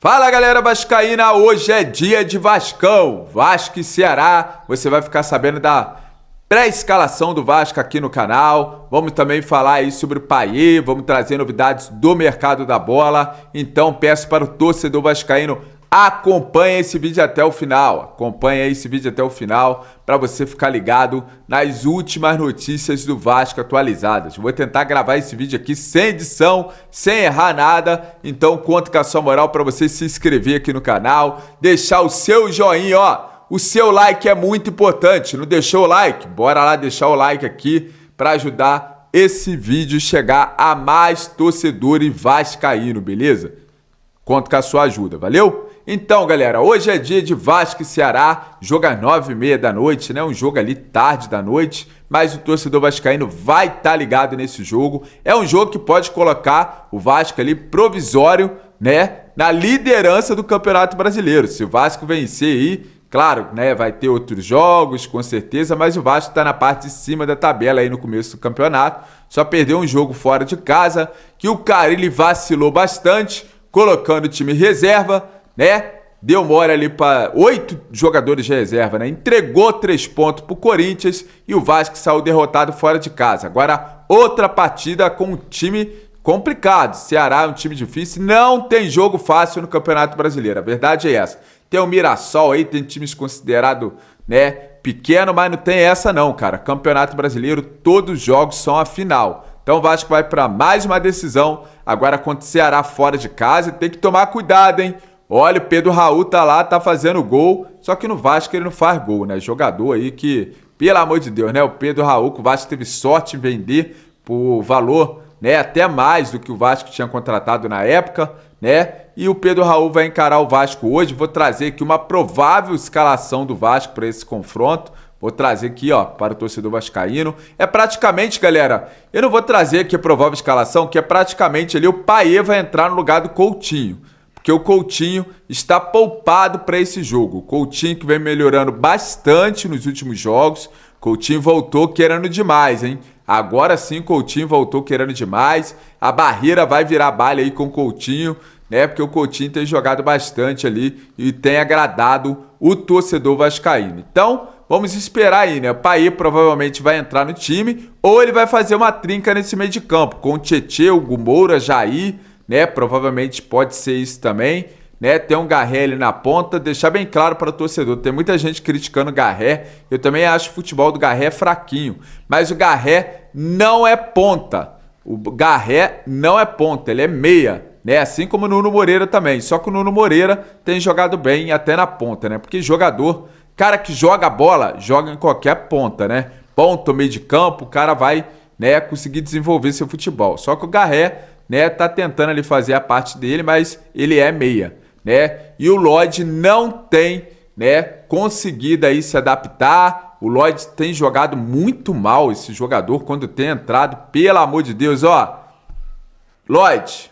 Fala galera vascaína, hoje é dia de Vascão, Vasco e Ceará, você vai ficar sabendo da pré-escalação do Vasco aqui no canal, vamos também falar aí sobre o Payet, vamos trazer novidades do mercado da bola, então peço para o torcedor vascaíno, acompanhe esse vídeo até o final, para você ficar ligado nas últimas notícias do Vasco atualizadas. Vou tentar gravar esse vídeo aqui sem edição, sem errar nada, então conto com a sua moral para você se inscrever aqui no canal, deixar o seu joinha, ó, o seu like é muito importante, não deixou o like? Bora lá deixar o like aqui para ajudar esse vídeo chegar a mais torcedores vascaíno, beleza? Conto com a sua ajuda, valeu? Então, galera, hoje é dia de Vasco e Ceará, jogo às 9h30 da noite, né? Um jogo ali tarde da noite, mas o torcedor vascaíno vai estar ligado nesse jogo. É um jogo que pode colocar o Vasco ali provisório, né? Na liderança do Campeonato Brasileiro. Se o Vasco vencer aí, claro, né? Vai ter outros jogos, com certeza, mas o Vasco está na parte de cima da tabela aí no começo do campeonato. Só perdeu um jogo fora de casa, que o Carille vacilou bastante, colocando o time reserva, né? Deu mole ali para 8 jogadores de reserva, né? Entregou 3 pontos pro Corinthians e o Vasco saiu derrotado fora de casa. Agora, outra partida com um time complicado. Ceará é um time difícil, não tem jogo fácil no Campeonato Brasileiro. A verdade é essa. Tem o Mirassol aí, tem times considerados, né, pequeno, mas não tem essa não, cara. Campeonato Brasileiro, todos os jogos são a final. Então o Vasco vai para mais uma decisão, agora contra o Ceará fora de casa, tem que tomar cuidado, hein? Olha, o Pedro Raul tá lá, tá fazendo gol, só que no Vasco ele não faz gol, né? Jogador aí que, pelo amor de Deus, né? O Pedro Raul, que o Vasco teve sorte em vender por valor, né? Até mais do que o Vasco tinha contratado na época, né? E o Pedro Raul vai encarar o Vasco hoje. Vou trazer aqui uma provável escalação do Vasco para esse confronto. Vou trazer aqui, ó, para o torcedor vascaíno. É praticamente, galera, eu não vou trazer aqui a provável escalação, que é praticamente ali o Payet vai entrar no lugar do Coutinho. Porque o Coutinho está poupado para esse jogo. O Coutinho que vem melhorando bastante nos últimos jogos. Coutinho voltou querendo demais, hein? Agora sim o Coutinho voltou querendo demais. A barreira vai virar balha aí com o Coutinho, né? Porque o Coutinho tem jogado bastante ali e tem agradado o torcedor vascaíno. Então, vamos esperar aí, né? O Payet provavelmente vai entrar no time ou ele vai fazer uma trinca nesse meio de campo com o Tietê, o Moura, Jair, né? Provavelmente pode ser isso também, né? Tem um Garré ali na ponta, deixar bem claro para o torcedor. Tem muita gente criticando o Garré. Eu também acho o futebol do Garré fraquinho, mas o Garré não é ponta. O Garré não é ponta, ele é meia, né? Assim como o Nuno Moreira também. Só que o Nuno Moreira tem jogado bem até na ponta, né? Porque jogador, cara que joga a bola, joga em qualquer ponta, né? Ponta, meio de campo, o cara vai, né, conseguir desenvolver seu futebol. Só que o Garré, né, tá tentando ali fazer a parte dele, mas ele é meia, né? E o Lodge não tem, né, conseguido aí se adaptar. O Lodge tem jogado muito mal, esse jogador, quando tem entrado, pelo amor de Deus, ó. Lodge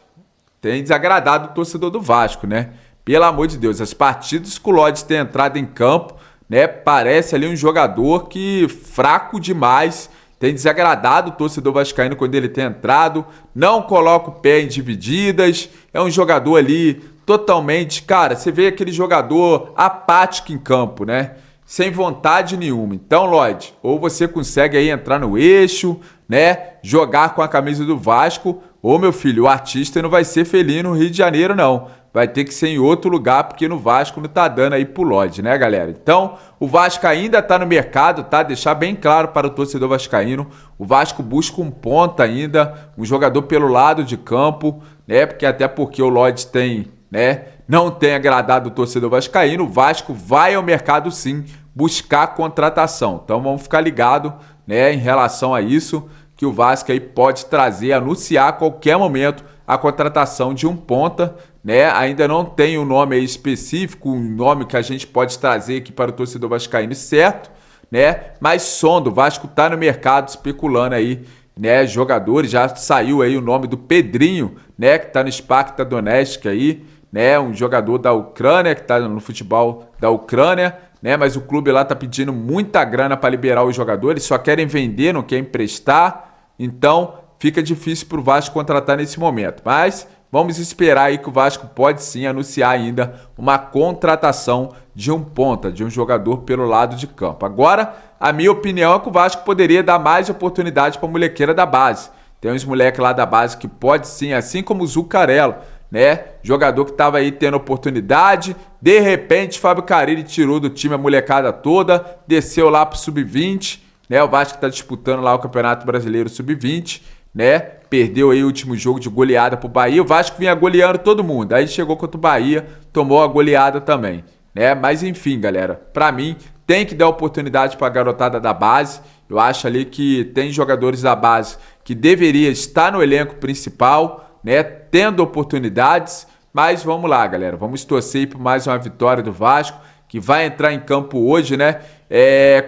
tem desagradado o torcedor do Vasco, né? Pelo amor de Deus, as partidas que o Lodge tem entrado em campo, né, parece ali um jogador que fraco demais. Tem desagradado o torcedor vascaíno quando ele tem entrado, não coloca o pé em divididas, é um jogador ali totalmente, cara, você vê aquele jogador apático em campo, né? Sem vontade nenhuma. Então, Lodge, ou você consegue aí entrar no eixo, né? Jogar com a camisa do Vasco, ou, meu filho, o artista não vai ser feliz no Rio de Janeiro, não. Vai ter que ser em outro lugar, porque no Vasco não tá dando aí pro Lodge, né, galera? Então, o Vasco ainda tá no mercado, tá? Deixar bem claro para o torcedor vascaíno, o Vasco busca um ponta ainda, um jogador pelo lado de campo, né? Porque o Lodge tem, né, não tem agradado o torcedor vascaíno, o Vasco vai ao mercado sim buscar contratação. Então, vamos ficar ligado, né, em relação a isso, que o Vasco aí pode trazer, anunciar a qualquer momento a contratação de um ponta, né? Ainda não tem um nome aí específico, um nome que a gente pode trazer aqui para o torcedor vascaíno certo, né? Mas sonda, o Vasco tá no mercado especulando aí, né? Jogadores, já saiu aí o nome do Pedrinho, né? Que tá no Shakhtar Donetsk aí, né? Um jogador da Ucrânia, que tá no futebol da Ucrânia, né? Mas o clube lá tá pedindo muita grana para liberar os jogadores, só querem vender, não querem emprestar, então fica difícil para o Vasco contratar nesse momento. Mas vamos esperar aí que o Vasco pode sim anunciar ainda uma contratação de um ponta, de um jogador pelo lado de campo. Agora, a minha opinião é que o Vasco poderia dar mais oportunidade para a molequeira da base. Tem uns moleques lá da base que pode sim, assim como o Zuccarello, né? Jogador que estava aí tendo oportunidade, de repente Fábio Carille tirou do time a molecada toda, desceu lá pro sub-20, né? O Vasco está disputando lá o Campeonato Brasileiro sub-20, né? Perdeu aí o último jogo de goleada pro Bahia. O Vasco vinha goleando todo mundo. Aí chegou contra o Bahia, tomou a goleada também, né? Mas enfim, galera, para mim tem que dar oportunidade para a garotada da base. Eu acho ali que tem jogadores da base que deveria estar no elenco principal, né? Tendo oportunidades. Mas vamos lá, galera. Vamos torcer por mais uma vitória do Vasco, que vai entrar em campo hoje, né?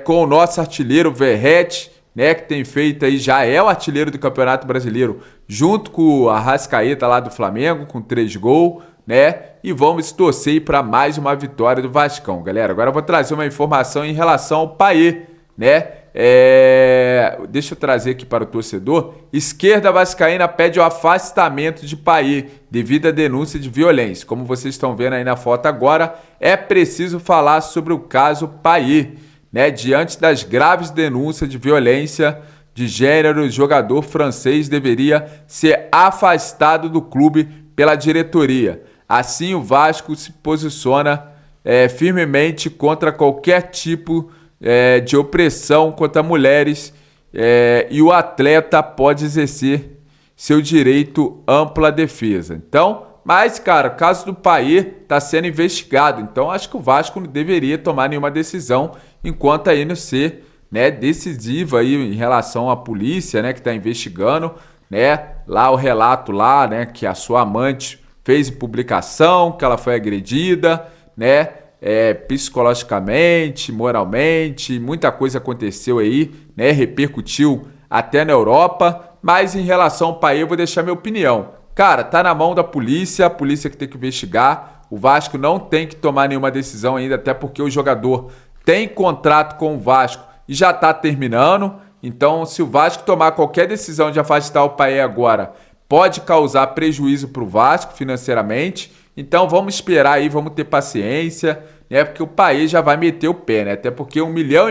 Com o nosso artilheiro Verratti, né? Que tem feito aí, já é o artilheiro do Campeonato Brasileiro, junto com o Arrascaeta lá do Flamengo, com 3 gols, né? E vamos torcer para mais uma vitória do Vascão, galera. Agora eu vou trazer uma informação em relação ao Payet, né? Deixa eu trazer aqui para o torcedor. Esquerda vascaína pede o afastamento de Payet devido à denúncia de violência. Como vocês estão vendo aí na foto agora, é preciso falar sobre o caso Payet, né? Diante das graves denúncias de violência de gênero, o jogador francês deveria ser afastado do clube pela diretoria. Assim, o Vasco se posiciona firmemente contra qualquer tipo de opressão contra mulheres, e o atleta pode exercer seu direito ampla defesa. Então, mas, cara, o caso do Payet está sendo investigado. Então, acho que o Vasco não deveria tomar nenhuma decisão enquanto aí não ser, né, decisiva aí em relação à polícia, né, que está investigando, né, lá o relato lá, né, que a sua amante fez publicação, que ela foi agredida, né, psicologicamente, moralmente, muita coisa aconteceu aí, né, repercutiu até na Europa. Mas em relação ao Payet, eu vou deixar minha opinião. Cara, tá na mão da polícia, a polícia que tem que investigar. O Vasco não tem que tomar nenhuma decisão ainda, até porque o jogador tem contrato com o Vasco e já tá terminando. Então, se o Vasco tomar qualquer decisão de afastar o Payet agora, pode causar prejuízo para o Vasco financeiramente. Então vamos esperar aí, vamos ter paciência, né? Porque o Payet já vai meter o pé, né? Até porque 1,5 milhão,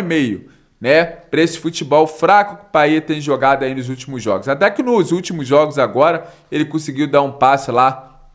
né? Para esse futebol fraco que o Payet tem jogado aí nos últimos jogos. Até que nos últimos jogos agora, ele conseguiu dar um passe lá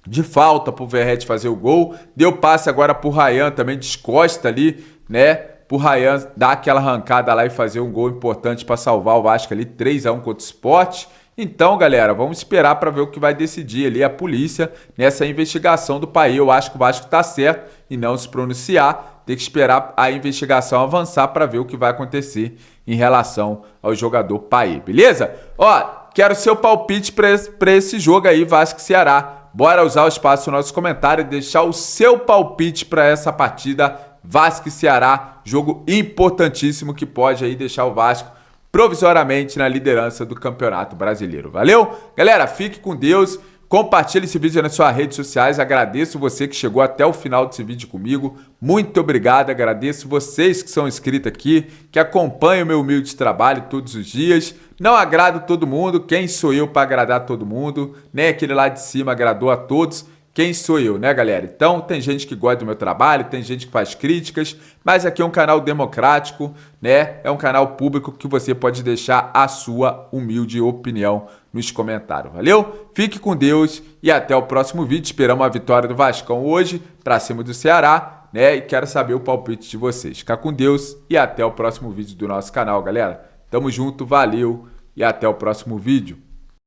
de falta pro Verratti fazer o gol. Deu passe agora pro Ryan também, descosta ali, né? Pro Ryan dar aquela arrancada lá e fazer um gol importante para salvar o Vasco ali, 3-1 contra o Sport. Então, galera, vamos esperar para ver o que vai decidir ali a polícia nessa investigação do Payet. Eu acho que o Vasco está certo em não se pronunciar. Tem que esperar a investigação avançar para ver o que vai acontecer em relação ao jogador Payet, beleza? Ó, quero seu palpite para esse jogo aí, Vasco e Ceará. Bora usar o espaço no nosso comentário e deixar o seu palpite para essa partida Vasco e Ceará. Jogo importantíssimo que pode aí deixar o Vasco provisoriamente na liderança do Campeonato Brasileiro. Valeu? Galera, fique com Deus. Compartilhe esse vídeo nas suas redes sociais. Agradeço você que chegou até o final desse vídeo comigo. Muito obrigado. Agradeço vocês que são inscritos aqui, que acompanham o meu humilde trabalho todos os dias. Não agrado todo mundo. Quem sou eu para agradar todo mundo? Nem aquele lá de cima agradou a todos. Quem sou eu, né, galera? Então, tem gente que gosta do meu trabalho, tem gente que faz críticas, mas aqui é um canal democrático, né? É um canal público que você pode deixar a sua humilde opinião nos comentários, valeu? Fique com Deus e até o próximo vídeo. Esperamos a vitória do Vascão hoje, pra cima do Ceará, né? E quero saber o palpite de vocês. Fica com Deus e até o próximo vídeo do nosso canal, galera. Tamo junto, valeu e até o próximo vídeo.